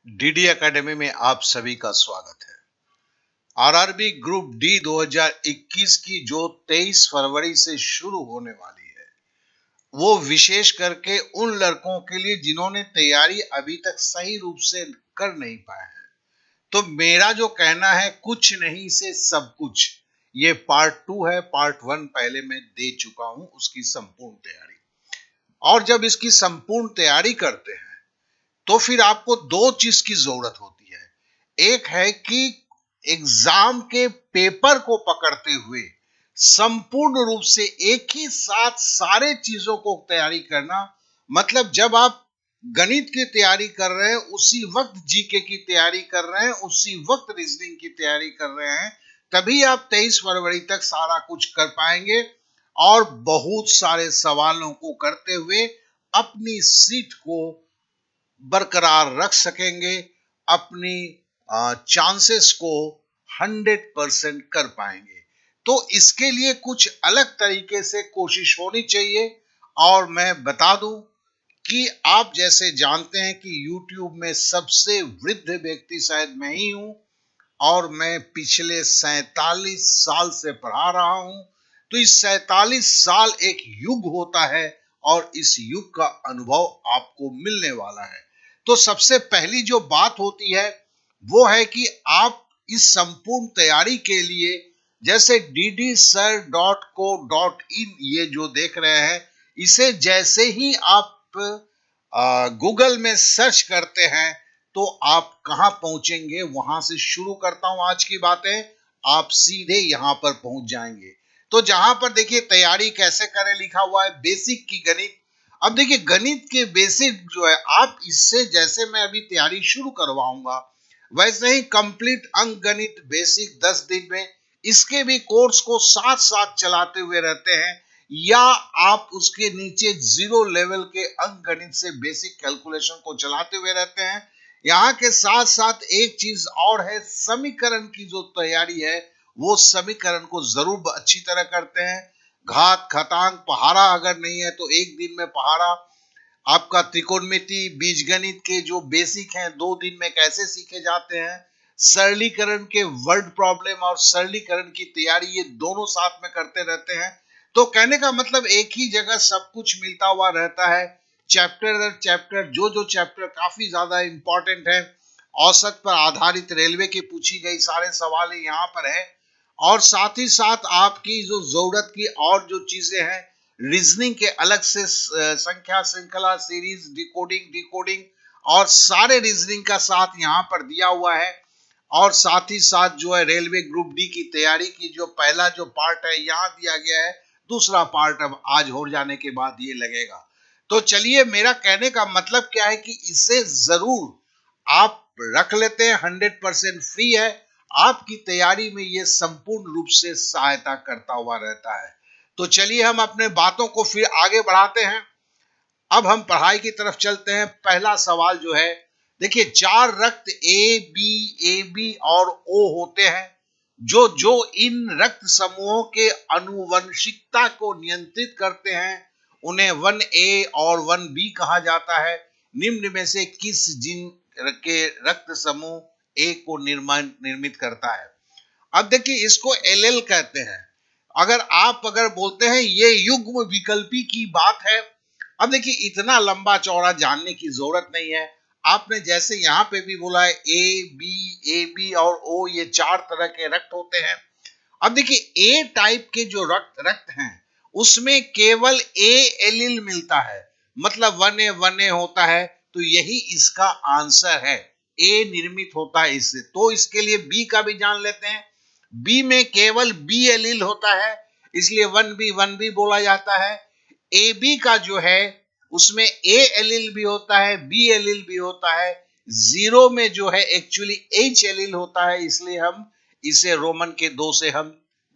DD academy में आप सभी का स्वागत है। आरआरबी ग्रुप डी 2021 की जो 23 फरवरी से शुरू होने वाली है, वो विशेष करके उन लड़कों के लिए जिन्होंने तैयारी अभी तक सही रूप से कर नहीं पाए हैं। तो मेरा जो कहना है, कुछ नहीं से सब कुछ, ये पार्ट 2 है। पार्ट 1 पहले मैं दे चुका हूं, उसकी संपूर्ण तैयारी। और जब इसकी संपूर्ण तैयारी करते हैं तो फिर आपको दो चीज की जरूरत होती है। एक है कि एग्जाम के पेपर को पकड़ते हुए संपूर्ण रूप से एक ही साथ सारे चीजों को तैयारी करना। मतलब जब आप गणित की तैयारी कर रहे हैं, उसी वक्त जीके की तैयारी कर रहे हैं, उसी वक्त रीजनिंग की तैयारी कर रहे हैं, तभी आप 23 फरवरी तक सारा कुछ कर पाएंगे और बहुत सारे सवालों को करते हुए अपनी सीट को बरकरार रख सकेंगे, अपनी चांसेस को 100% कर पाएंगे। तो इसके लिए कुछ अलग तरीके से कोशिश होनी चाहिए। और मैं बता दूं कि आप जैसे जानते हैं कि YouTube में सबसे वृद्ध व्यक्ति शायद मैं ही हूं, और मैं पिछले 47 साल से पढ़ा रहा हूं। तो इस 47 साल एक युग होता है और इस युग का अनुभव आपको मिलने वाला है। तो सबसे पहली जो बात होती है वो है कि आप इस संपूर्ण तैयारी के लिए, जैसे ddSir.co.in ये जो देख रहे हैं, इसे जैसे ही आप गूगल में सर्च करते हैं तो आप कहां पहुंचेंगे, वहां से शुरू करता हूं आज की बातें। आप सीधे यहां पर पहुंच जाएंगे। तो जहां पर देखिए तैयारी कैसे करें लिखा हुआ है, बेसिक की गणित। अब देखिए गणित के बेसिक जो है, आप इससे जैसे मैं अभी तैयारी शुरू करवाऊंगा, वैसे ही कंप्लीट अंक गणित बेसिक 10 दिन में, इसके भी कोर्स को साथ साथ चलाते हुए रहते हैं। या आप उसके नीचे 0 लेवल के अंक गणित से बेसिक कैलकुलेशन को चलाते हुए रहते हैं। यहाँ के साथ साथ एक चीज और है, समीकरण की जो तैयारी है, वो समीकरण को जरूर अच्छी तरह करते हैं। घात, घातांक, पहाड़ा अगर नहीं है तो एक दिन में पहाड़ा, आपका त्रिकोणमिति, बीजगणित के जो बेसिक हैं 2 दिन में कैसे सीखे जाते हैं, सरलीकरण के वर्ड प्रॉब्लम और सरलीकरण की तैयारी, ये दोनों साथ में करते रहते हैं। तो कहने का मतलब एक ही जगह सब कुछ मिलता हुआ रहता है। चैप्टर दर चैप्टर, जो जो चैप्टर काफी ज्यादा इंपॉर्टेंट है, औसत पर आधारित रेलवे की पूछी गई सारे सवाल यहाँ पर है। और साथ ही साथ आपकी जो जरूरत की और जो चीजें हैं, रीजनिंग के अलग से संख्या श्रृंखला, सीरीज, डिकोडिंग और सारे रीजनिंग का साथ यहाँ पर दिया हुआ है। और साथ ही साथ जो है रेलवे ग्रुप डी की तैयारी की जो पहला जो पार्ट है यहाँ दिया गया है, दूसरा पार्ट अब आज हो जाने के बाद ये लगेगा। तो चलिए, मेरा कहने का मतलब क्या है कि इसे जरूर आप रख लेते हैं, 100% फ्री है। आपकी तैयारी में ये संपूर्ण रूप से सहायता करता हुआ रहता है। तो चलिए हम अपने बातों को फिर आगे बढ़ाते हैं। अब हम पढ़ाई की तरफ चलते हैं। पहला सवाल जो है, देखिए 4 रक्त ए बी और ओ होते हैं, जो जो इन रक्त समूहों के आनुवंशिकता को नियंत्रित करते हैं, उन्हें 1A और 1B कहा जाता है। निम्न में से किस जीन के रक्त समूह ए को निर्मित करता है? अब देखिए इसको एल कहते हैं। अगर बोलते हैं ये युग्म विकल्पी की बात है। अब देखिए इतना लंबा चौड़ा जानने की जरूरत नहीं है। आपने जैसे यहाँ पे भी बोला है ए बी और ओ, ये 4 तरह के रक्त होते हैं। अब देखिए ए टाइप के जो रक्त हैं, उसमें केवल ए एलील मिलता है, मतलब 1A होता है। तो यही इसका आंसर है, ए निर्मित होता है इससे। तो इसके लिए बी का भी जान लेते हैं। बी में केवल बी एलील होता है, इसलिए 1B बोला जाता है। ए बी का जो है, उसमें ए एलील भी होता है, बी एलील भी होता है। 0 में जो है एक्चुअली एच एलील होता है, इसलिए हम इसे रोमन के 2 से हम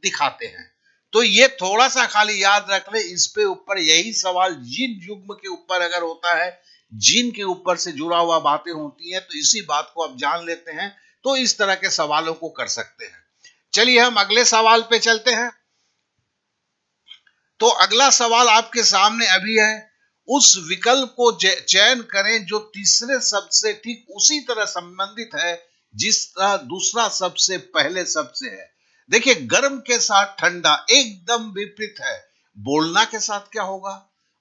दिखाते हैं। तो ये थोड़ा सा खाली याद रख ले। इस पे ऊपर यही सवाल जीन युग्म के ऊपर अगर होता है, जीन के ऊपर से जुड़ा हुआ बातें होती हैं, तो इसी बात को आप जान लेते हैं तो इस तरह के सवालों को कर सकते हैं। चलिए हम अगले सवाल पे चलते हैं। तो अगला सवाल आपके सामने अभी है, उस विकल्प को चयन करें जो तीसरे शब्द से ठीक उसी तरह संबंधित है जिस तरह दूसरा शब्द से पहले शब्द से है। देखिए, गर्म के साथ ठंडा एकदम विपरीत है। बोलना के साथ क्या होगा?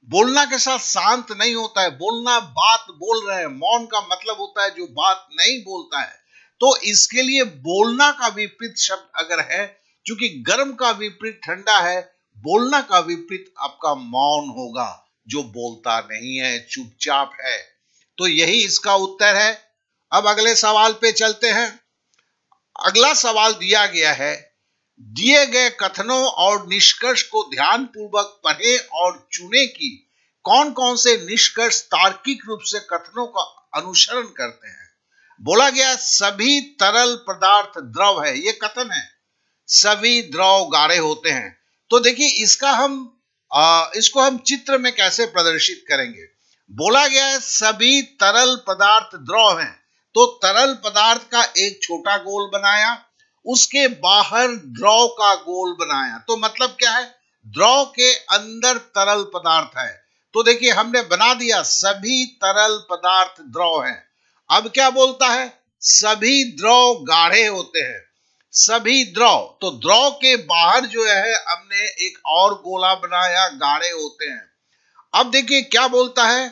बोलना के साथ शांत नहीं होता है। बोलना, बात बोल रहे हैं। मौन का मतलब होता है जो बात नहीं बोलता है। तो इसके लिए बोलना का विपरीत शब्द अगर है, क्योंकि गर्म का विपरीत ठंडा है, बोलना का विपरीत आपका मौन होगा, जो बोलता नहीं है, चुपचाप है। तो यही इसका उत्तर है। अब अगले सवाल पे चलते हैं। अगला सवाल दिया गया है, दिए गए कथनों और निष्कर्ष को ध्यानपूर्वक पढ़ें और चुनें कि कौन कौन से निष्कर्ष तार्किक रूप से कथनों का अनुसरण करते हैं। बोला गया सभी तरल पदार्थ द्रव है, ये कथन है। सभी द्रव गाढ़े होते हैं। तो देखिए, इसको हम चित्र में कैसे प्रदर्शित करेंगे। बोला गया है सभी तरल पदार्थ द्रव हैं, तो तरल पदार्थ का एक छोटा गोल बनाया, उसके बाहर द्रव का गोल बनाया। तो मतलब क्या है? द्रव के अंदर तरल पदार्थ है। तो देखिए, हमने बना दिया सभी तरल पदार्थ द्रव हैं। अब क्या बोलता है? सभी द्रव गाढ़े होते हैं। सभी द्रव, तो द्रव के बाहर जो है हमने एक और गोला बनाया, गाढ़े होते हैं। अब देखिए क्या बोलता है,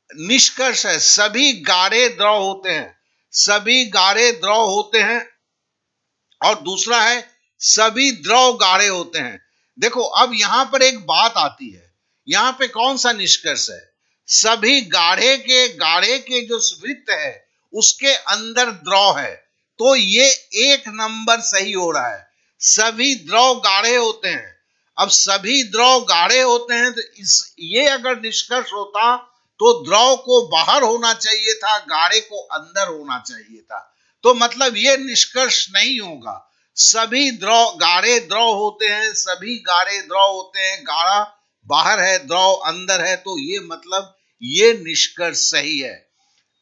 निष्कर्ष है सभी गाढ़े द्रव होते हैं। सभी गाढ़े द्रव होते हैं। और दूसरा है सभी द्रव गाढ़े होते हैं। देखो, अब यहां पर एक बात आती है, यहां पे कौन सा निष्कर्ष है? सभी गाढ़े के जो वृत्त है उसके अंदर द्रव है, तो ये एक नंबर सही हो रहा है। सभी द्रव गाढ़े होते हैं। अब सभी द्रव गाढ़े होते हैं, तो ये अगर निष्कर्ष होता तो द्रव को बाहर होना चाहिए था, गाढ़े को अंदर होना चाहिए था। तो मतलब ये निष्कर्ष नहीं होगा। सभी द्रव गाढ़े द्रव होते हैं, सभी गाढ़े द्रव होते हैं। गाढ़ा बाहर है, द्रव अंदर है, तो ये मतलब ये निष्कर्ष सही है।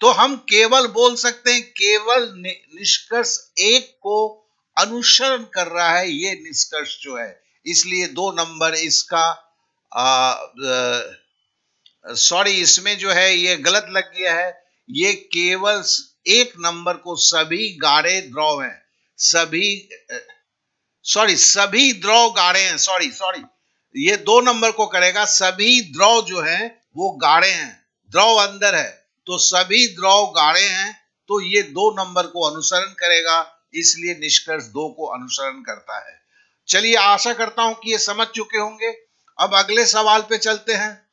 तो हम केवल बोल सकते हैं केवल निष्कर्ष एक को अनुसरण कर रहा है, ये निष्कर्ष जो है। इसलिए 2 नंबर इसका सॉरी, इसमें जो है ये गलत लग गया है। ये केवल एक नंबर को सभी गाढ़े द्रव हैं। सभी द्रव गाढ़े हैं। सॉरी सॉरी, ये 2 नंबर को करेगा। सभी द्रव जो है वो गाढ़े हैं, द्रव अंदर है, तो सभी द्रव गाढ़े हैं, तो ये 2 नंबर को अनुसरण करेगा। इसलिए निष्कर्ष 2 को अनुसरण करता है। चलिए, आशा करता हूं कि ये समझ चुके होंगे। अब अगले सवाल पे चलते हैं।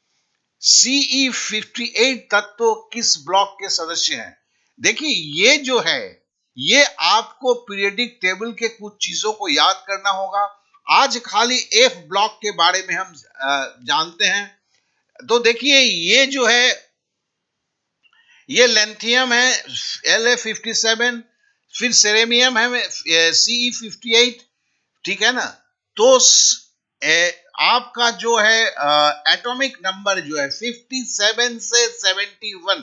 सीई 58 तत्व किस ब्लॉक के सदस्य हैं? देखिए, ये जो है ये आपको पीरियोडिक टेबल के कुछ चीजों को याद करना होगा। आज खाली एफ ब्लॉक के बारे में हम जानते हैं। तो देखिए, ये जो है ये लेंथियम है La57, फिर सेरेमियम है Ce58, ठीक है ना। तो आपका जो है एटॉमिक नंबर जो है 57 से 71,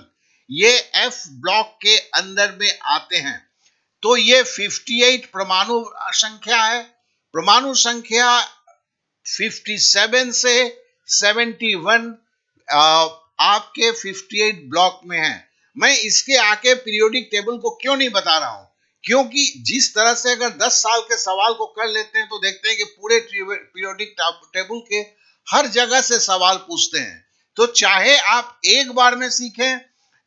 ये एफ ब्लॉक के अंदर में आते हैं। तो ये 58 परमाणु संख्या है। परमाणु संख्या 57 से 71 आपके 58 ब्लॉक में है। मैं इसके आके पीरियोडिक टेबल को क्यों नहीं बता रहा हूं, क्योंकि जिस तरह से अगर 10 साल के सवाल को कर लेते हैं तो देखते हैं कि पूरे पीरियोडिक टेबल के हर जगह से सवाल पूछते हैं। तो चाहे आप एक बार में सीखें,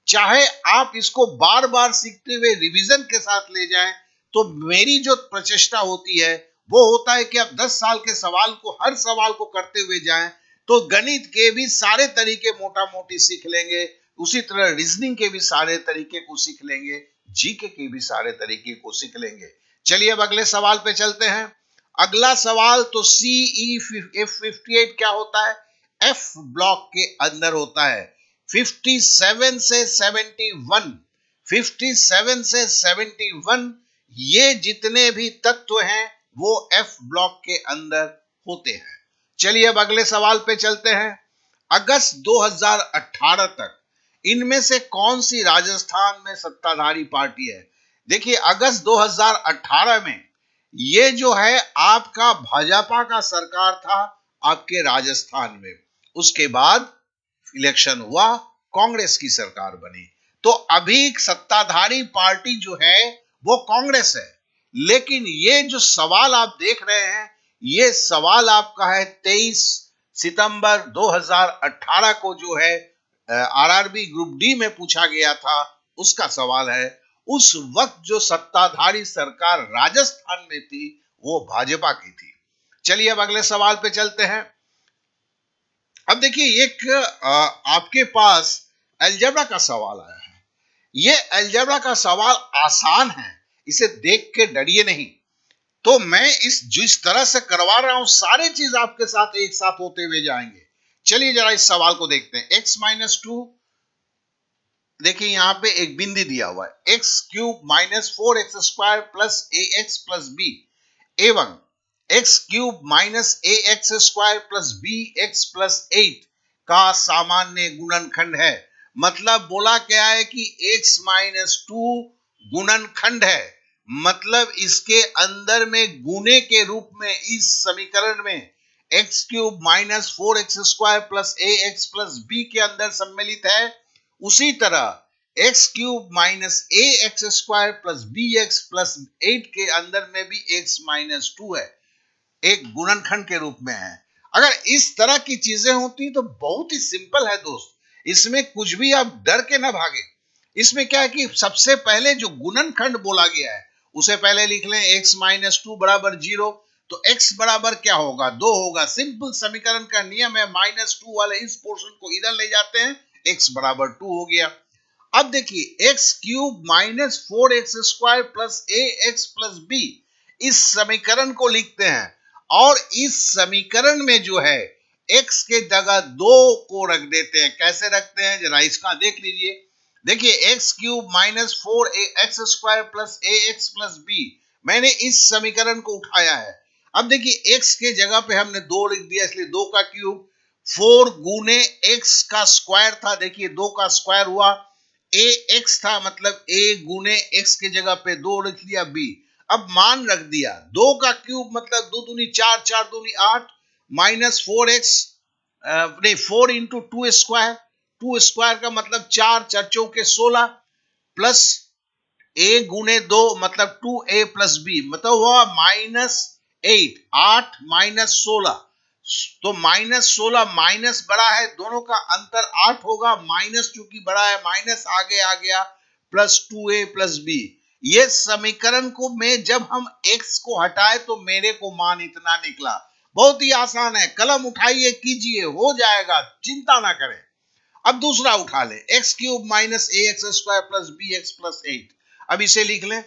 चाहे आप इसको बार बार सीखते हुए रिवीजन के साथ ले जाएं, तो मेरी जो प्रचेष्टा होती है वो होता है कि आप 10 साल के सवाल को, हर सवाल को करते हुए जाएं, तो गणित के भी सारे तरीके मोटा मोटी सीख लेंगे, उसी तरह रीजनिंग के भी सारे तरीके को सीख लेंगे, जीके के भी सारे तरीके को सीख लेंगे। चलिए, अब अगले सवाल पे चलते हैं। अगला सवाल, तो CE58 क्या होता है? एफ ब्लॉक के अंदर होता है। 57 से 71, 57 से 71 ये जितने भी तत्व हैं वो एफ ब्लॉक के अंदर होते हैं। चलिए, अब अगले सवाल पे चलते हैं। अगस्त 2018 तक इनमें से कौन सी राजस्थान में सत्ताधारी पार्टी है? देखिए, अगस्त 2018 में ये जो है आपका भाजपा का सरकार था आपके राजस्थान में। उसके बाद इलेक्शन हुआ, कांग्रेस की सरकार बनी। तो अभी सत्ताधारी पार्टी जो है वो कांग्रेस है। लेकिन ये जो सवाल आप देख रहे हैं, ये सवाल आपका है 23 सितंबर 2018 को जो है आरआरबी ग्रुप डी में पूछा गया था, उसका सवाल है। उस वक्त जो सत्ताधारी सरकार राजस्थान में थी वो भाजपा की थी। चलिए अब अगले सवाल पे चलते हैं। अब देखिए एक आपके पास अलजेब्रा का सवाल आया है। ये अलजेब्रा का सवाल आसान है, इसे देख के डरिए नहीं। तो मैं जिस तरह से करवा रहा हूं, सारे चीज आपके साथ एक साथ होते हुए जाएंगे। चलिए जरा इस सवाल को देखते हैं। x-2, देखिए यहां पे एक बिंदु दिया हुआ है, x³ - 4x² plus ax plus b एवं x³ - ax² plus bx plus 8 का सामान्य गुणनखंड है। मतलब बोला क्या है कि x-2 गुणनखंड है, मतलब इसके अंदर में गुणे के रूप में इस समीकरण में x³ - 4x² plus ax plus b के अंदर सम्मिलित है। उसी तरह x³ - ax² plus bx plus 8 के अंदर में भी x-2 है, एक गुणनखंड के रूप में है। अगर इस तरह की चीजें होती तो बहुत ही सिंपल है दोस्त, इसमें कुछ भी आप डर के ना भागे। इसमें क्या है कि सबसे पहले जो गुणनखंड बोला गया है उसे पहले लिख लें, x-2 बराबर 0, तो x बराबर क्या होगा, 2 होगा। सिंपल समीकरण का नियम है, -2 वाले इस पोर्शन को इधर ले जाते हैं, x बराबर 2 हो गया। अब देखिए x³ - 4x² plus ax plus b, इस समीकरण को लिखते हैं और इस समीकरण में जो है x के जगह 2 को रख देते हैं। कैसे रखते हैं जरा इसका देख लीजिए। देखिए x³ - 4x² plus ax plus b, मैंने इस समीकरण को उठाया है। अब देखिए x के जगह पे हमने 2 लिख दिया, इसलिए 2 का क्यूब, 4 गुने x का स्क्वायर था, देखिए 2 का स्क्वायर हुआ, ax था मतलब a गुने x के जगह पे 2 लिख लिया b। अब मान रख दिया, 2 का क्यूब मतलब 2 दूनी 4, 4 दूनी 8, माइनस 4x, नहीं 4 इंटू 2 स्क्वायर, 2 स्क्वायर का मतलब 4, 4 चौके 16, प्लस a गुने 2 मतलब 2a प्लस b, मतलब हुआ -8, 8 माइनस 16, तो -16 माइनस बड़ा है, दोनों का अंतर 8 होगा, माइनस चूंकि बड़ा है माइनस आगे आ गया, प्लस 2a प्लस b। ये समीकरण को में जब हम x को हटाए तो मेरे को मान इतना निकला। बहुत ही आसान है, कलम उठाइए कीजिए, हो जाएगा, चिंता ना करें। अब दूसरा उठा ले, x³ - ax² plus bx plus 8, अब इसे लिख लें।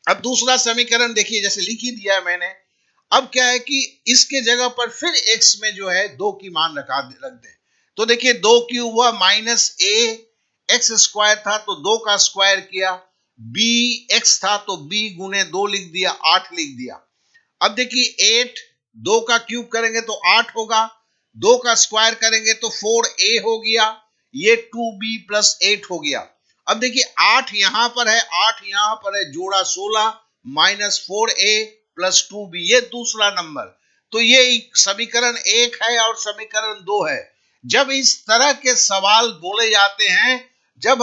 अब दूसरा समीकरण देखिए जैसे लिख ही दिया है मैंने। अब क्या है कि इसके जगह पर फिर x में जो है 2 की मान रख दे, तो देखिए 2 क्यूब हुआ, -a(x² था तो 2 का स्क्वायर किया, bx था तो b गुने 2 लिख दिया, 8 लिख दिया। अब देखिए 8, 2 का क्यूब करेंगे तो 8 होगा, 2 का स्क्वायर करेंगे तो 4a हो गया, ये 2b प्लस 8 हो गया। अब देखिए 8 यहां पर है, 8 यहां पर है, जोड़ा 16, माइनस 4a प्लस 2b, ये दूसरा नंबर। तो ये समीकरण 1 है और समीकरण 2 है। जब इस तरह के सवाल बोले जाते हैं, जब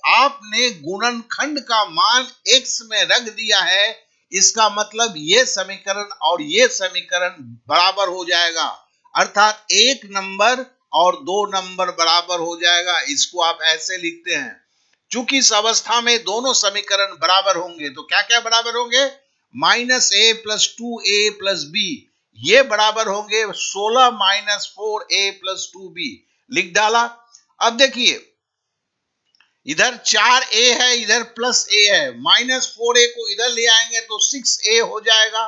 आपने गुणनखंड का मान x में रख दिया है, इसका मतलब ये समीकरण और ये समीकरण बराबर हो जाएगा, अर्थात 1 नंबर और 2 नंबर बराबर हो जाएगा। इसको आप ऐसे लिखते हैं, चूंकि इस अवस्था में दोनों समीकरण बराबर होंगे तो क्या क्या बराबर होंगे, -a plus 2a plus b, ये बराबर होंगे 16 माइनस 4a प्लस 2b, लिख डाला। अब देखिए इधर 4a है, इधर प्लस a है, -4a को इधर ले आएंगे तो 6a हो जाएगा,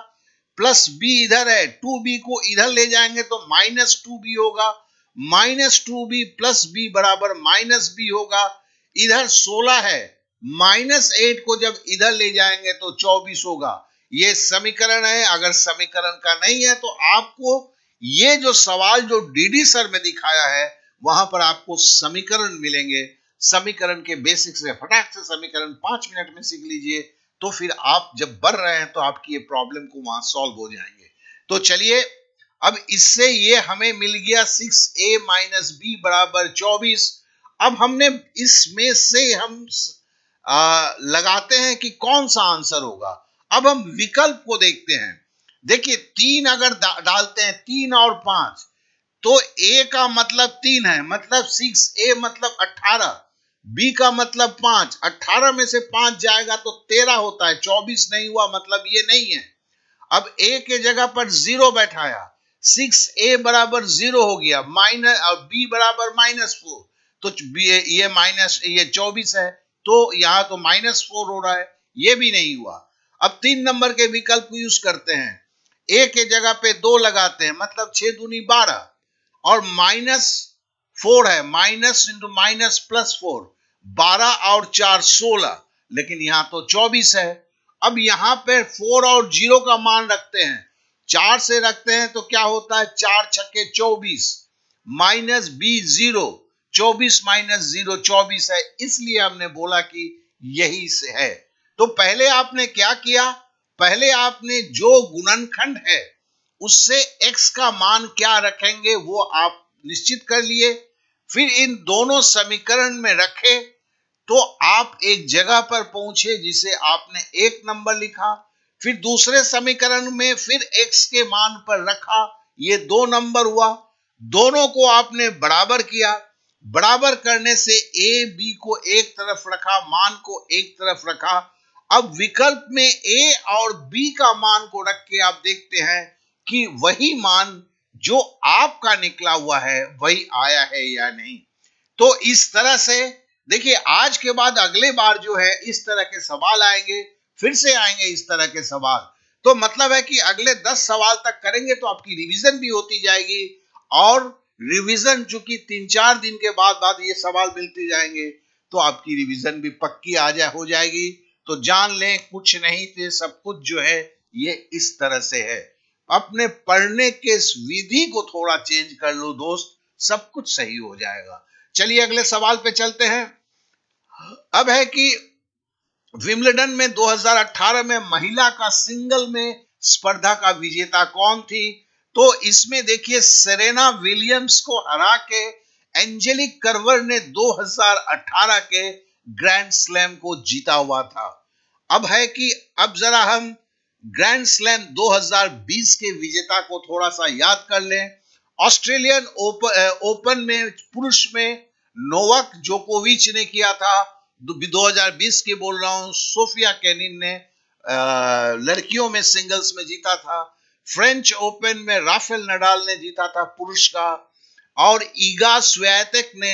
प्लस b इधर है, 2b को इधर ले जाएंगे तो -2b होगा, -2b प्लस b बराबर -b होगा। इधर 16 है, -8 को जब इधर ले जाएंगे तो 24 होगा। ये समीकरण है। अगर समीकरण का नहीं है तो आपको ये जो सवाल जो डीडी सर में दिखाया है वहां पर आपको समीकरण मिलेंगे। समीकरण के बेसिक से फटाक से समीकरण 5 मिनट में सीख लीजिए, तो फिर आप जब बढ़ रहे हैं तो आपकी ये प्रॉब्लम को वहां सॉल्व हो जाएंगे। तो चलिए अब इससे ये हमें मिल गया 6a माइनस बी बराबर 24। अब हमने इसमें से हम लगाते हैं कि कौन सा आंसर होगा। अब हम विकल्प को देखते हैं। देखिए 3 अगर डालते हैं, 3 और 5, तो a का मतलब 3 है, मतलब 6a मतलब 18, b का मतलब 5, 18 में से 5 जाएगा तो 13 होता है, 24 नहीं हुआ, मतलब ये नहीं है। अब a के जगह पर 0 बैठाया, 6a बराबर 0 हो गया, माइनस, और b बराबर -4, तो ये माइनस, ये 24 है, तो यहां तो -4 हो रहा है, ये भी नहीं हुआ। अब 3 नंबर के विकल्प को यूज करते हैं, a के जगह पे 2 लगाते हैं, मतलब 6 दूनी 12, और -4 है, माइनस इंटू माइनस प्लस 4, 12 और 4 16, लेकिन यहां तो 24 है। अब यहां पे 4 और 0 का मान रखते हैं, 4 से रखते हैं तो क्या होता है, 4 छक्के 24, माइनस बी 0, 24 माइनस 0 24 है, इसलिए हमने बोला कि यही से है। तो पहले आपने क्या किया, पहले आपने जो गुणनखंड है उससे x का मान क्या रखेंगे वो आप निश्चित कर लिए, फिर इन दोनों समीकरण में रखे, तो आप एक जगह पर पहुंचे जिसे आपने 1 नंबर लिखा, फिर दूसरे समीकरण में फिर x के मान पर रखा, ये 2 नंबर हुआ, दोनों को आपने बराबर किया, बराबर करने से a b को एक तरफ रखा, मान को एक तरफ रखा। अब विकल्प में a और b का मान को रख के आप देखते हैं कि वही मान जो आपका निकला हुआ है वही आया है या नहीं। तो इस तरह से देखिए, आज के बाद अगले बार जो है इस तरह के सवाल आएंगे, फिर से आएंगे इस तरह के सवाल, तो मतलब है कि अगले 10 सवाल तक करेंगे तो आपकी रिवीजन भी होती जाएगी, और रिवीजन चूंकि 3-4 दिन के बाद ये सवाल मिलते जाएंगे, तो आपकी रिवीजन भी पक्की हो जाएगी। तो जान लें, कुछ नहीं थे, सब कुछ जो है ये इस तरह से है। अपने पढ़ने के विधि को थोड़ा चेंज कर लो दोस्त, सब कुछ सही हो जाएगा। चलिए अगले सवाल पे चलते हैं। अब है कि विंबलडन में 2018 में महिला का सिंगल में स्पर्धा का विजेता कौन थी, तो इसमें देखिए सेरेना विलियम्स को हरा के एंजेलिक कर्बर ने 2018 के ग्रैंड स्लैम को जीता हुआ था। अब है कि अब जरा हम ग्रैंड स्लैम 2020 के विजेता को थोड़ा सा याद कर लें। ऑस्ट्रेलियन ओपन में पुरुष में नोवाक जोकोविच ने किया था, 2020 की बोल रहा हूं, सोफिया केनिन ने लड़कियों में सिंगल्स में जीता था। फ्रेंच ओपन में राफेल नडाल ने जीता था पुरुष का, और ईगा स्वियातेक ने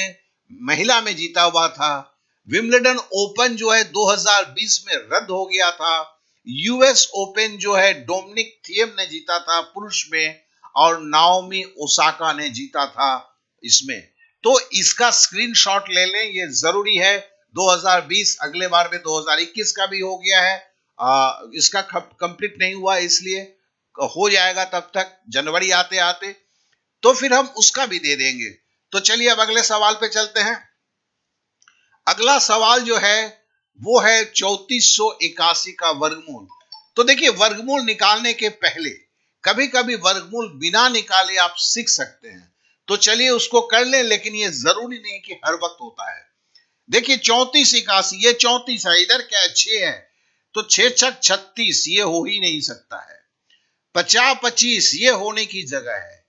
महिला में जीता हुआ था। विंबलडन ओपन जो है 2020 में रद्द हो गया था। यूएस ओपन जो है डोमिनिक थिएम ने जीता था पुरुष में, और नाओमी ओसाका ने जीता था इसमें। तो इसका स्क्रीनशॉट ले लें, ये जरूरी है। 2020, अगले बार में 2021 का भी हो गया है, इसका कंप्लीट नहीं हुआ, इसलिए हो जाएगा तब तक, जनवरी आते आते, तो फिर हम उसका भी दे देंगे। तो चलिए अब अगले सवाल पे चलते हैं। अगला सवाल जो है वो है 3481 का वर्गमूल। तो देखिए, वर्गमूल निकालने के पहले कभी कभी वर्गमूल बिना निकाले आप सीख सकते हैं, तो चलिए उसको कर लें, लेकिन ये जरूरी नहीं कि हर वक्त होता है। देखिए 3481, ये 34 है, इधर क्या है 6 है, तो 6 छक 36, ये हो ही नहीं सकता है। 50 25, ये होने की जगह है।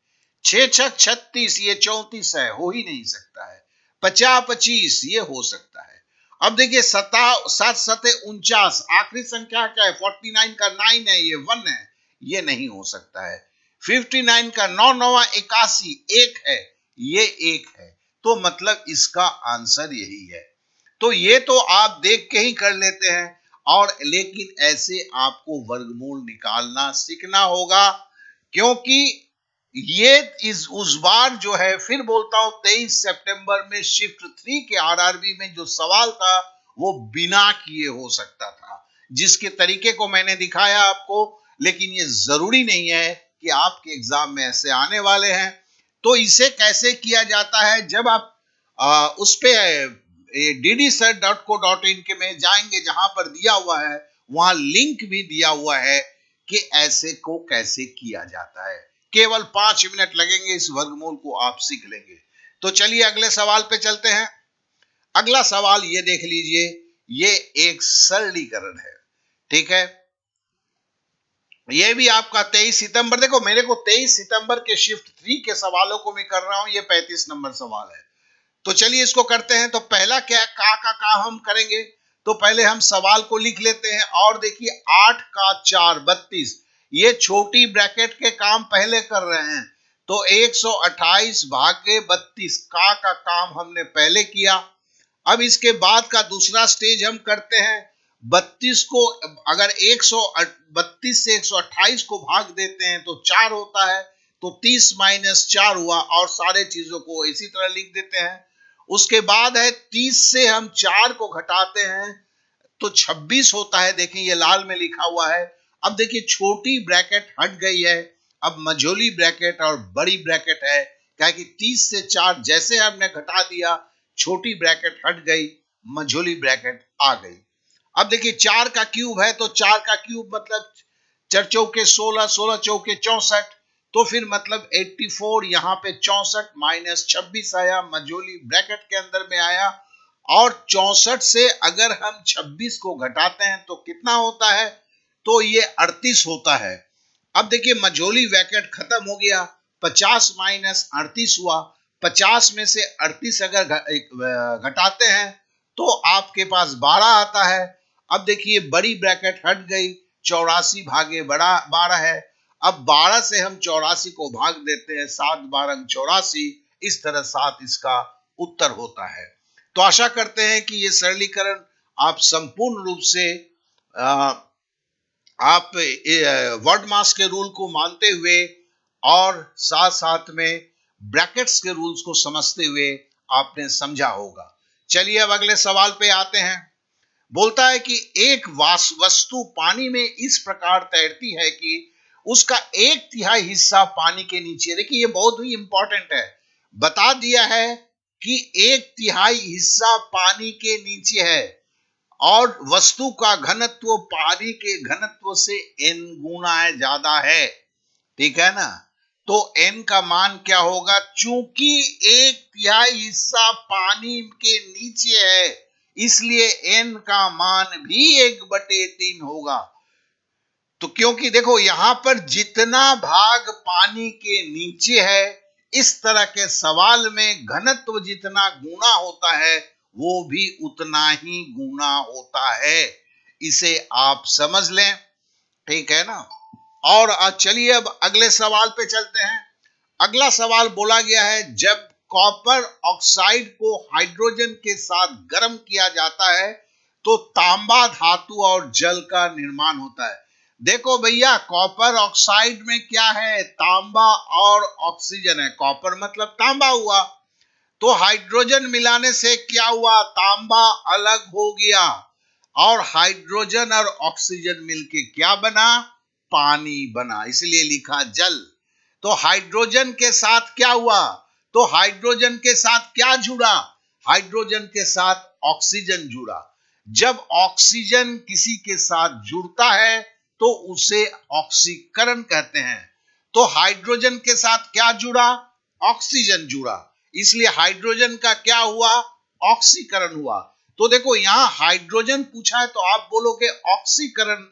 6 छक 36, ये 34 है, हो ही नहीं सकता है। 50 25, ये हो सकता है। अब देखिए 7 सते 49, आखिरी संख्या क्या है, 49 का 9 है, ये 1 है, ये नहीं हो सकता है। 59 का 9 9 81, 1 है, ये 1 है, तो मतलब इसका आंसर यही है। तो ये तो आप देख के ही कर लेते हैं, और लेकिन ऐसे आपको वर्गमूल निकालना सीखना होगा, क्योंकि ये उस बार जो है, फिर बोलता हूं, 23 सितंबर में शिफ्ट 3 के आरआरबी में जो सवाल था वो बिना किए हो सकता था, जिसके तरीके को मैंने दिखाया आपको, लेकिन ये जरूरी नहीं है कि आपके एग्जाम में ऐसे आने वाले हैं। तो इसे कैसे किया जाता है, जब आप उस पे ddser.co.in के में जाएंगे, जहां पर दिया हुआ है, वहां लिंक भी दिया हुआ है कि ऐसे को कैसे किया जाता है। केवल 5 मिनट लगेंगे, इस वर्गमूल को आप सीख लेंगे। तो चलिए अगले सवाल पे चलते हैं। अगला सवाल ये देख लीजिए, ये एक सरलीकरण है, ठीक है। ये भी आपका 23 सितंबर, देखो मेरे को 23 सितंबर के शिफ्ट 3 के सवालों को मैं कर रहा हूं, ये 35 नंबर सवाल है। तो चलिए इसको करते हैं। तो पहला क्या का हम करेंगे, तो पहले हम सवाल को लिख लेते हैं। और देखिए 8 का 4 32, ये छोटी ब्रैकेट के काम पहले कर रहे हैं। तो 128 भागे 32 का काम हमने पहले किया। अब इसके बाद का दूसरा स्टेज हम करते हैं। 32 को अगर 132 से 128 को भाग देते हैं तो 4 होता है, तो 30 माइनस 4 हुआ, और सारे चीजों को इसी तरह लिख देते हैं। उसके बाद है 30 से हम 4 को घटाते हैं तो 26 होता है, देखिए ये लाल में लिखा हुआ है। अब देखिए छोटी ब्रैकेट हट गई है, अब मझोली ब्रैकेट और बड़ी ब्रैकेट है, क्या कि 30 से 4 जैसे हमने घटा दिया, छोटी ब्रैकेट हट गई, मझोली ब्रैकेट आ गई। अब देखिए 4 का क्यूब है, तो 4 का क्यूब मतलब 4 चौके 16, 16 चौके 64, तो फिर मतलब 84, यहाँ पे 64 माइनस 26 आया, मझोली ब्रैकेट के अंदर में आया। और 64 से अगर हम 26 को घटाते हैं तो कितना होता है, तो ये 38 होता है। अब देखिए मझोली ब्रैकेट खत्म हो गया, 50 माइनस 38 हुआ, 50 में से 38 अगर घटाते हैं तो आपके पास 12 आता है। अब देखिए बड़ी ब्रैकेट हट गई, 84 भागे बड़ा 12 है। अब 12 से हम 84 को भाग देते हैं, 7 12 84, इस तरह 7 इसका उत्तर होता है। तो आशा करते हैं कि ये सरलीकरण आप संपूर्ण रूप से आप वर्ड मास के रूल को मानते हुए और साथ साथ में ब्रैकेट्स के रूल्स को समझते हुए आपने समझा होगा। चलिए अब अगले सवाल पे आते हैं। बोलता है कि एक वस्तु पानी में इस प्रकार तैरती है कि उसका 1/3 हिस्सा पानी के नीचे। देखिए ये बहुत ही इंपॉर्टेंट है, बता दिया है कि 1/3 हिस्सा पानी के नीचे है, और वस्तु का घनत्व पानी के घनत्व से n गुना ज्यादा है, ठीक है ना। तो n का मान क्या होगा, चूंकि 1/3 हिस्सा पानी के नीचे है, इसलिए n का मान भी 1/3 होगा। तो क्योंकि देखो यहां पर जितना भाग पानी के नीचे है, इस तरह के सवाल में घनत्व जितना गुना होता है वो भी उतना ही गुना होता है, इसे आप समझ लें, ठीक है ना। और चलिए अब अगले सवाल पे चलते हैं। अगला सवाल बोला गया है, जब कॉपर ऑक्साइड को हाइड्रोजन के साथ गर्म किया जाता है तो तांबा धातु और जल का निर्माण होता है। देखो भैया कॉपर ऑक्साइड में क्या है, तांबा और ऑक्सीजन है। कॉपर मतलब तांबा हुआ, तो हाइड्रोजन मिलाने से क्या हुआ, तांबा अलग हो गया, और हाइड्रोजन और ऑक्सीजन मिलके क्या बना, पानी बना, इसलिए लिखा जल। तो हाइड्रोजन के साथ क्या हुआ, तो हाइड्रोजन के साथ क्या जुड़ा, हाइड्रोजन के साथ ऑक्सीजन जुड़ा। जब ऑक्सीजन किसी के साथ जुड़ता है तो उसे ऑक्सीकरण कहते हैं। तो हाइड्रोजन के साथ क्या जुड़ा, ऑक्सीजन जुड़ा, इसलिए हाइड्रोजन का क्या हुआ, ऑक्सीकरण हुआ। तो देखो यहां हाइड्रोजन पूछा है तो आप बोलोगे ऑक्सीकरण,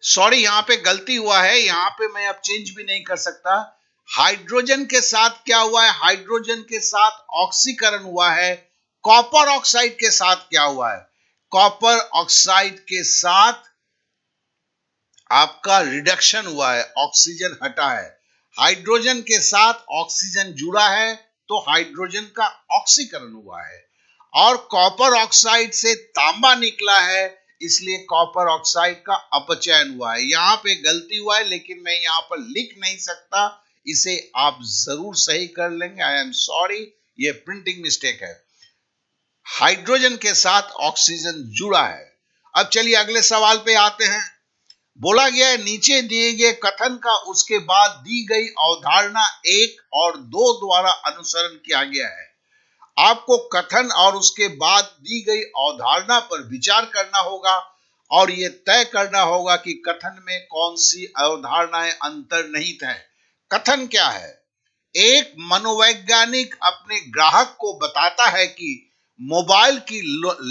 सॉरी यहां पे गलती हुआ है, यहां पे मैं अब चेंज भी नहीं कर सकता। हाइड्रोजन के साथ क्या हुआ है, हाइड्रोजन के साथ ऑक्सीकरण हुआ है। कॉपर ऑक्साइड के साथ क्या हुआ है, कॉपर ऑक्साइड के साथ आपका रिडक्शन हुआ है, ऑक्सीजन हटा है। हाइड्रोजन के साथ ऑक्सीजन जुड़ा है तो हाइड्रोजन का ऑक्सीकरण हुआ है, और कॉपर ऑक्साइड से तांबा निकला है, इसलिए कॉपर ऑक्साइड का अपचयन हुआ है। यहां पे गलती हुआ है, लेकिन मैं यहां पर लिख नहीं सकता, इसे आप जरूर सही कर लेंगे, आई एम सॉरी, ये प्रिंटिंग मिस्टेक है। हाइड्रोजन के साथ ऑक्सीजन जुड़ा है। अब चलिए अगले सवाल पे आते हैं। बोला गया है नीचे दिए गए कथन का उसके बाद दी गई अवधारणा 1 और 2 द्वारा अनुसरण किया गया है। आपको कथन और उसके बाद दी गई अवधारणा पर विचार करना होगा, और ये तय करना होगा कि कथन में कौन सी अवधारणाएं अंतर्निहित है। कथन क्या है? एक मनोवैज्ञानिक अपने ग्राहक को बताता है कि मोबाइल की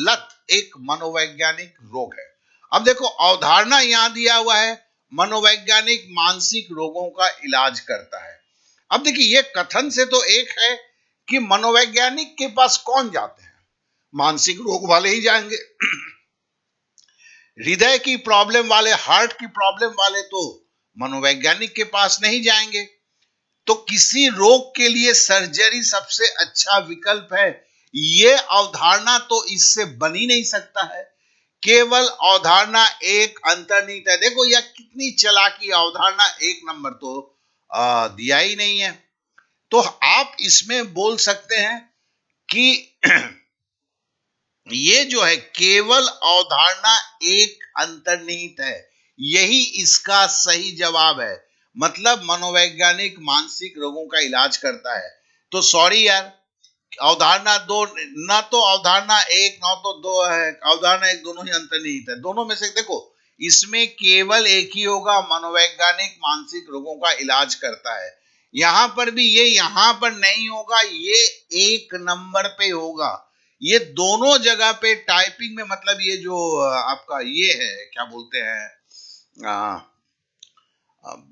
लत एक मनोवैज्ञानिक रोग है। अब देखो अवधारणा यहां दिया हुआ है, मनोवैज्ञानिक मानसिक रोगों का इलाज करता है। अब देखिए ये कथन से तो एक है कि मनोवैज्ञानिक के पास कौन जाते हैं? मानसिक रोग वाले ही जाएंगे। हृदय की प्रॉब्लम वाले, हार्ट की प्रॉब्लम वाले तो मनोवैज्ञानिक के पास नहीं जाएंगे। तो किसी रोग के लिए सर्जरी सबसे अच्छा विकल्प है, यह अवधारणा तो इससे बन ही नहीं सकता है। केवल अवधारणा एक अंतर्निहित है। देखो यह कितनी चालाकी, अवधारणा एक नंबर तो दिया ही नहीं है। तो आप इसमें बोल सकते हैं कि ये जो है केवल अवधारणा एक अंतर्निहित है, यही इसका सही जवाब है। मतलब मनोवैज्ञानिक मानसिक रोगों का इलाज करता है। तो सॉरी यार, अवधारणा दो ना, तो अवधारणा एक ना तो दो है, अवधारणा एक, दोनों ही अंतर्निहित है। दोनों में से देखो, इसमें केवल एक ही होगा, मनोवैज्ञानिक मानसिक रोगों का इलाज करता है। यहां पर भी ये यहां पर नहीं होगा, ये एक नंबर पे होगा। ये दोनों जगह पे टाइपिंग में, मतलब ये जो आपका ये है क्या बोलते हैं,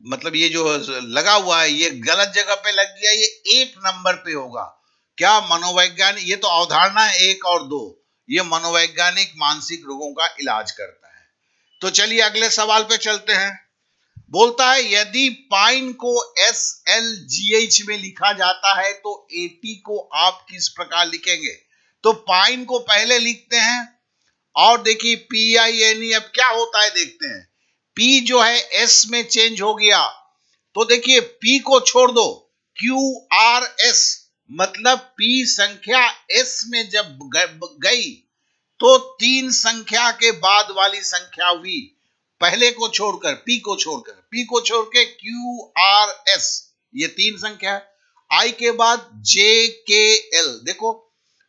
मतलब ये जो लगा हुआ है ये गलत जगह पे लग गया, ये एक नंबर पे होगा। क्या मनोवैज्ञानिक, ये तो अवधारणा एक और दो, ये मनोवैज्ञानिक मानसिक रोगों का इलाज करता है। तो चलिए अगले सवाल पे चलते हैं। बोलता है यदि पाइन को SLGH में लिखा जाता है तो AT को आप किस प्रकार लिखेंगे? तो पाइन को पहले लिखते हैं और देखिए PINE, अब क्या होता है देखते हैं। P जो है S में चेंज हो गया, तो देखिए P को छोड़ दो, QRS, मतलब P संख्या S में जब गई तो 3 संख्या के बाद वाली संख्या V, पहले को छोड़कर P को छोड़ के QRS, ये 3 संख्या है। I के बाद JKL, देखो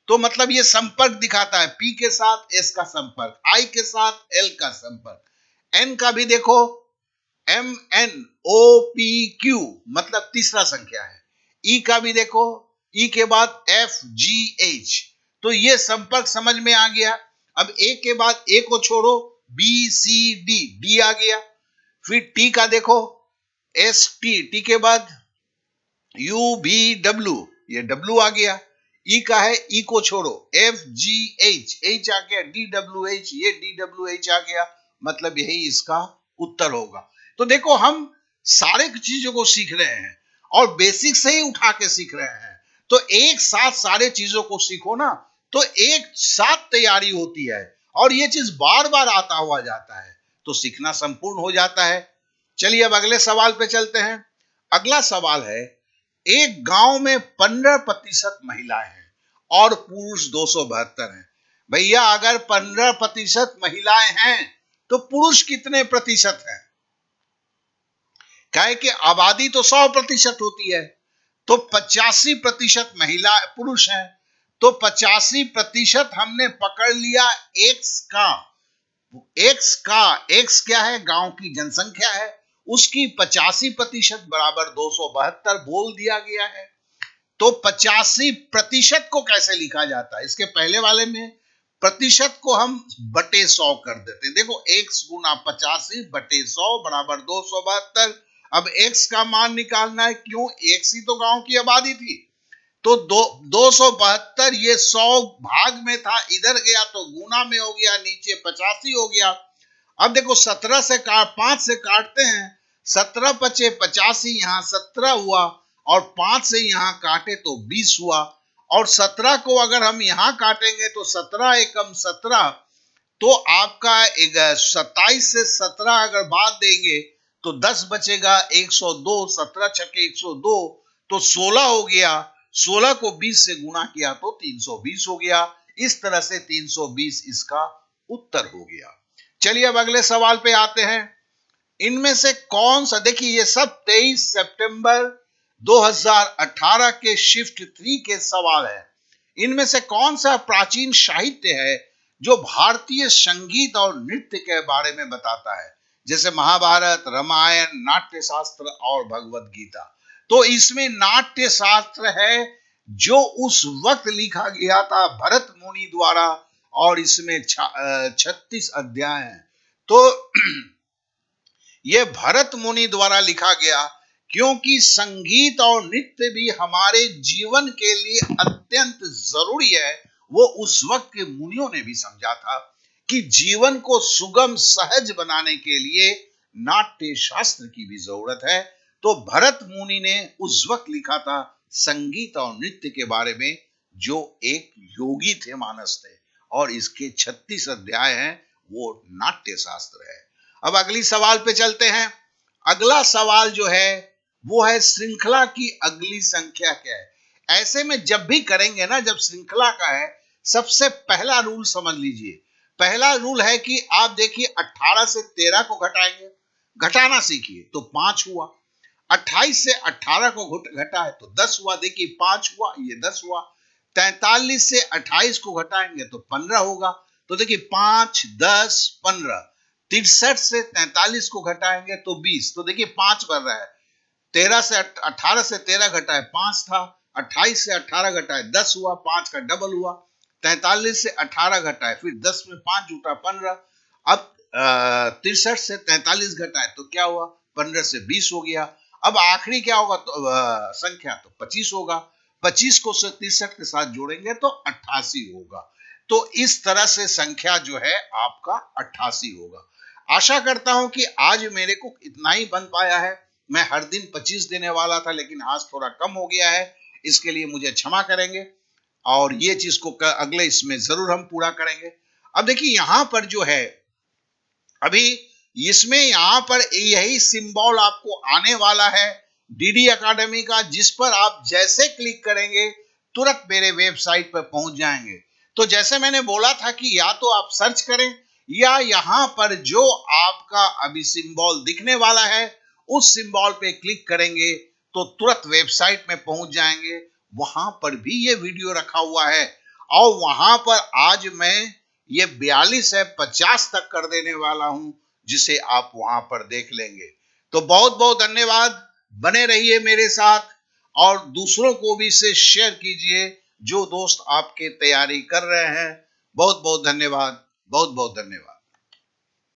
तो मतलब ये संपर्क दिखाता है, P के साथ S का संपर्क, I के साथ L का संपर्क। N का भी देखो MNOPQ, मतलब तीसरा संख्या है। E का भी देखो, E के बाद FGH, तो ये संपर्क समझ में आ गया। अब A के बाद A को छोड़ो, BCD, D आ गया। फिर T का देखो, ST, T के बाद UVW, ये W आ गया। E का है, E को छोड़ो, FGH, H आ गया, DWH, ये DWH आ गया, मतलब यही इसका उत्तर होगा। तो देखो हम सारे चीजों को सीख रहे हैं और बेसिक से ही उठा के सीख रहे हैं। तो एक साथ सारे चीजों को सीखो ना, तो एक साथ तैयारी होती है और ये चीज बार बार आता हुआ जाता है, तो सीखना संपूर्ण हो जाता है। चलिए अब अगले सवाल पे चलते हैं। अगला सवाल है, एक गांव में 15% महिलाएं हैं और पुरुष 272 हैं। भैया अगर 15% महिलाएं हैं तो पुरुष कितने प्रतिशत हैं? कहे कि आबादी तो 100% होती है, तो 85% महिला पुरुष हैं, तो 85% हमने पकड़ लिया एक्स का। एक्स क्या है? गांव की जनसंख्या है, उसकी 85% बराबर 272 बोल दिया गया है। तो 85% को कैसे लिखा जाता है? इसके पहले वाले में प्रतिशत को हम बटे 100 कर देते हैं। देखो x गुना 85 बटे 100 बराबर 272। अब x का मान निकालना है, क्यों? x ही तो गांव की आबादी थी, तो 272 ये 100 भाग में था, इधर गया तो गुना में हो गया, नीचे 85 हो गया। अब देखो 17 से 5 से काटते हैं, 17 पचे 85, यहां 17 हुआ और 5 से यहां काटे तो 20 हुआ। और 17 को अगर हम यहां काटेंगे तो 17 एकम 17, तो आपका 27 से 17 अगर बाद देंगे तो 10 बचेगा, 102, 17 छके 102, तो 16 हो गया। 16 को 20 से गुणा किया तो 320 हो गया। इस तरह से 320 इसका उत्तर हो गया। चलिए अब अगले सवाल पे आते हैं। इनमें से कौन सा, देखिए ये सब 23 सितंबर 2018 के शिफ्ट 3 के सवाल है। इनमें से कौन सा प्राचीन साहित्य है जो भारतीय संगीत और नृत्य के बारे में बताता है, जैसे महाभारत, रामायण, नाट्य शास्त्र और भगवत गीता। तो इसमें नाट्य शास्त्र है जो उस वक्त लिखा गया था भरत मुनि द्वारा, और इसमें 36 अध्याय हैं। तो यह भरत मुनि द्वारा लिखा गया, क्योंकि संगीत और नृत्य भी हमारे जीवन के लिए अत्यंत जरूरी है। वो उस वक्त के मुनियों ने भी समझा था कि जीवन को सुगम सहज बनाने के लिए नाट्य शास्त्र की भी जरूरत है। तो भरत मुनि ने उस वक्त लिखा था संगीत और नृत्य के बारे में, जो एक योगी थे, मानस थे, और इसके 36 अध्याय हैं, वो नाट्य शास्त्र है। अब अगली सवाल पे चलते हैं। अगला सवाल जो है वो है श्रृंखला की अगली संख्या क्या है। ऐसे में जब भी करेंगे ना, जब श्रृंखला का है, सबसे पहला रूल समझ लीजिए। पहला रूल है कि आप देखिए 18 से 13 को घटाएंगे, घटाना सीखिए तो 5 हुआ। 28 से 18 को घटा है तो 10 हुआ, देखिए 5 हुआ, ये 10 हुआ। 43 से 28 को घटाएंगे तो 15 होगा, तो देखिए 5, 10, 15। 63 से 43 को घटाएंगे तो 20, तो देखिए 5 बन रहा है। 18 से 13 घटा है 5 था, 28 से 18 घटा है 10 हुआ, 5 का डबल हुआ। 43 से 18 घटा है, फिर 10 में 5 जुटा 15। अब 63 से 43 घटा है तो क्या हुआ, 15 से 20 हो गया। अब आखिरी क्या होगा, तो संख्या तो 25 होगा। 25 को 63 के साथ जोड़ेंगे तो 88 होगा। तो इस तरह से संख्या जो है आपका 88 होगा। आशा करता हूं कि आज मेरे को इतना ही बन पाया है। मैं हर दिन 25 देने वाला था, लेकिन आज थोड़ा कम हो गया है, इसके लिए मुझे क्षमा करेंगे, और ये चीज को अगले इसमें जरूर हम पूरा करेंगे। अब देखिए यहां पर जो है, अभी इसमें यहां पर यही सिंबल आपको आने वाला है डीडी एकेडमी का, जिस पर आप जैसे क्लिक करेंगे तुरंत मेरे वेबसाइट पर पहुंच जाएंगे। तो जैसे मैंने बोला था कि या तो आप सर्च करें, या यहां पर जो आपका अभी सिंबल दिखने वाला है उस सिंबल पे क्लिक करेंगे तो तुरंत वेबसाइट में पहुंच जाएंगे। वहां पर भी ये वीडियो रखा हुआ है, और वहां पर आज मैं ये 42 है 50 तक कर देने वाला हूं, जिसे आप वहां पर देख लेंगे। तो बहुत बहुत धन्यवाद, बने रहिए मेरे साथ, और दूसरों को भी इसे शेयर कीजिए जो दोस्त आपके तैयारी कर रहे हैं। बहुत बहुत धन्यवाद, बहुत बहुत धन्यवाद।